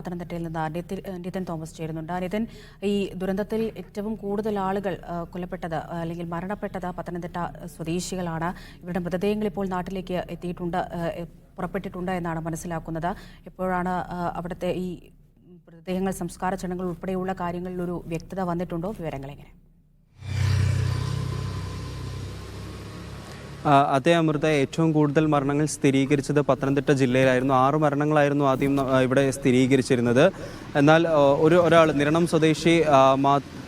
പത്തനംതിട്ടയിൽ നിന്ന് നിതിൻ തോമസ് ചേരുന്നുണ്ട്. നിതിൻ, ഈ ദുരന്തത്തിൽ ഏറ്റവും കൂടുതൽ ആളുകൾ കൊല്ലപ്പെട്ടത് അല്ലെങ്കിൽ മരണപ്പെട്ടത് പത്തനംതിട്ട സ്വദേശികളാണ്. ഇവരുടെ മൃതദേഹങ്ങൾ ഇപ്പോൾ നാട്ടിലേക്ക് പുറപ്പെട്ടിട്ടുണ്ട് എന്നാണ് മനസ്സിലാക്കുന്നത്. എപ്പോഴാണ് അവിടുത്തെ ഈ മൃതദേഹങ്ങൾ സംസ്കാര ചടങ്ങുകൾ ഉൾപ്പെടെയുള്ള കാര്യങ്ങളിൽ ഒരു വ്യക്തത വന്നിട്ടുണ്ടോ? വിവരങ്ങൾ എങ്ങനെ? അതേ അമൃത, ഏറ്റവും കൂടുതൽ മരണങ്ങൾ സ്ഥിരീകരിച്ചത് പത്തനംതിട്ട ജില്ലയിലായിരുന്നു. 6 മരണങ്ങളായിരുന്നു ആദ്യം ഇവിടെ സ്ഥിരീകരിച്ചിരുന്നത്. എന്നാൽ ഒരാൾ നിരണം സ്വദേശി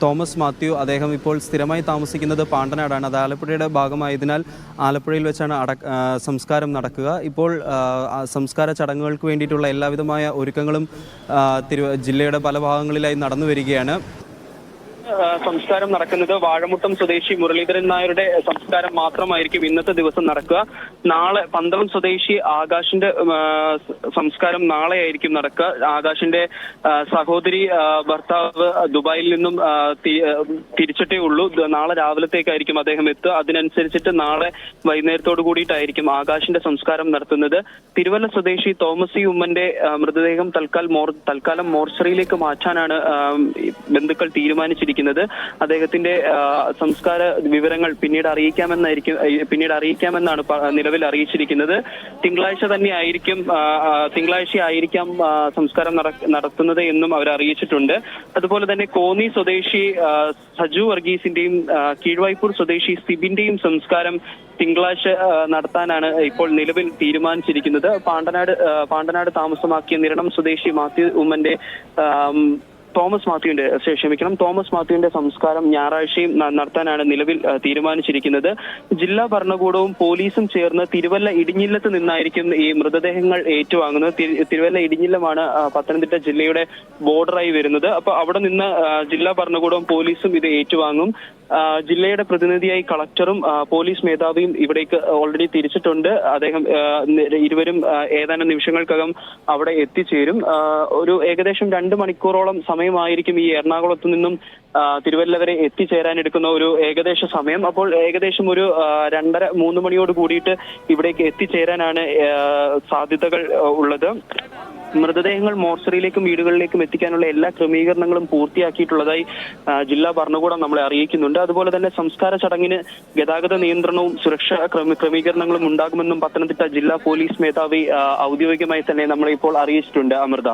തോമസ് മാത്യു, അദ്ദേഹം ഇപ്പോൾ സ്ഥിരമായി താമസിക്കുന്നത് പാണ്ടനാടാണ്. അത് ആലപ്പുഴയുടെ ഭാഗമായതിനാൽ ആലപ്പുഴയിൽ വെച്ചാണ് സംസ്കാരം നടക്കുക. ഇപ്പോൾ സംസ്കാര ചടങ്ങുകൾക്ക് വേണ്ടിയിട്ടുള്ള എല്ലാവിധമായ ഒരുക്കങ്ങളും ജില്ലയുടെ പല ഭാഗങ്ങളിലായി നടന്നു വരികയാണ്. സംസ്കാരം നടക്കുന്നത് വാഴമുട്ടം സ്വദേശി മുരളീധരൻ നായരുടെ സംസ്കാരം മാത്രമായിരിക്കും ഇന്നത്തെ ദിവസം നടക്കുക. നാളെ പന്തളം സ്വദേശി ആകാശിന്റെ സംസ്കാരം നാളെയായിരിക്കും നടക്കുക. ആകാശിന്റെ സഹോദരി ഭർത്താവ് ദുബായിൽ നിന്നും തിരിച്ചിട്ടേ ഉള്ളൂ. നാളെ രാവിലത്തേക്കായിരിക്കും അദ്ദേഹം എത്തുക. അതിനനുസരിച്ചിട്ട് നാളെ വൈകുന്നേരത്തോടു കൂടിയിട്ടായിരിക്കും ആകാശിന്റെ സംസ്കാരം നടത്തുന്നത്. തിരുവല്ല സ്വദേശി തോമസ് സി ഉമ്മന്റെ മൃതദേഹം തൽക്കാലം മോർച്ചറിയിലേക്ക് മാറ്റാനാണ് ബന്ധുക്കൾ തീരുമാനിച്ചിരിക്കുന്നത്. അദ്ദേഹത്തിന്റെ സംസ്കാര വിവരങ്ങൾ പിന്നീട് അറിയിക്കാമെന്നാണ് നിലവിൽ അറിയിച്ചിരിക്കുന്നത്. തിങ്കളാഴ്ചയായിരിക്കാം സംസ്കാരം നടത്തുന്നത് എന്നും അവർ അറിയിച്ചിട്ടുണ്ട്. അതുപോലെ തന്നെ കോന്നി സ്വദേശി സജു വർഗീസിന്റെയും കീഴ്വായ്പൂർ സ്വദേശി സിബിന്റെയും സംസ്കാരം തിങ്കളാഴ്ച നടത്താനാണ് ഇപ്പോൾ നിലവിൽ തീരുമാനിച്ചിരിക്കുന്നത്. പാണ്ടനാട് താമസമാക്കിയ നിരണം സ്വദേശി മാത്യു ഉമ്മന്റെ തോമസ് മാത്യുവിന്റെ സംസ്കാരം ഞായറാഴ്ചയും നടത്താനാണ് നിലവിൽ തീരുമാനിച്ചിരിക്കുന്നത്. ജില്ലാ ഭരണകൂടവും പോലീസും ചേർന്ന് തിരുവല്ല ഇടിഞ്ഞില്ലത്ത് നിന്നായിരിക്കും ഈ മൃതദേഹങ്ങൾ ഏറ്റുവാങ്ങുന്നത്. തിരുവല്ല ഇടിഞ്ഞില്ലമാണ് പത്തനംതിട്ട ജില്ലയുടെ ബോർഡറായി വരുന്നത്. അപ്പൊ അവിടെ നിന്ന് ജില്ലാ ഭരണകൂടവും പോലീസും ഇത് ഏറ്റുവാങ്ങും. ജില്ലയുടെ പ്രതിനിധിയായി കളക്ടറും പോലീസ് മേധാവിയും ഇവിടേക്ക് ഓൾറെഡി തിരിച്ചിട്ടുണ്ട്. ഇരുവരും ഏതാനും നിമിഷങ്ങൾക്കകം അവിടെ എത്തിച്ചേരും. ഒരു ഏകദേശം 2 മണിക്കൂറോളം സമയമായിരിക്കും ഈ എറണാകുളത്ത് നിന്നും തിരുവല്ല വരെ എത്തിച്ചേരാൻ എടുക്കുന്ന ഒരു ഏകദേശ സമയം. അപ്പോൾ ഏകദേശം ഒരു 2:30-3 മണിയോട് കൂടിയിട്ട് ഇവിടേക്ക് എത്തിച്ചേരാനാണ് സാധ്യതകൾ ഉള്ളത്. മൃതദേഹങ്ങൾ മോർച്ചറിയിലേക്കും വീടുകളിലേക്കും എത്തിക്കാനുള്ള എല്ലാ ക്രമീകരണങ്ങളും പൂർത്തിയാക്കിയിട്ടുള്ളതായി ജില്ലാ ഭരണകൂടം നമ്മളെ അറിയിക്കുന്നുണ്ട്. അതുപോലെ തന്നെ സംസ്കാര ചടങ്ങിന് ഗതാഗത നിയന്ത്രണവും സുരക്ഷാ ക്രമീകരണങ്ങളും ഉണ്ടാകുമെന്നും പത്തനംതിട്ട ജില്ലാ പോലീസ് മേധാവി ഔദ്യോഗികമായി തന്നെ നമ്മളെ ഇപ്പോൾ അറിയിച്ചിട്ടുണ്ട്. അമൃത.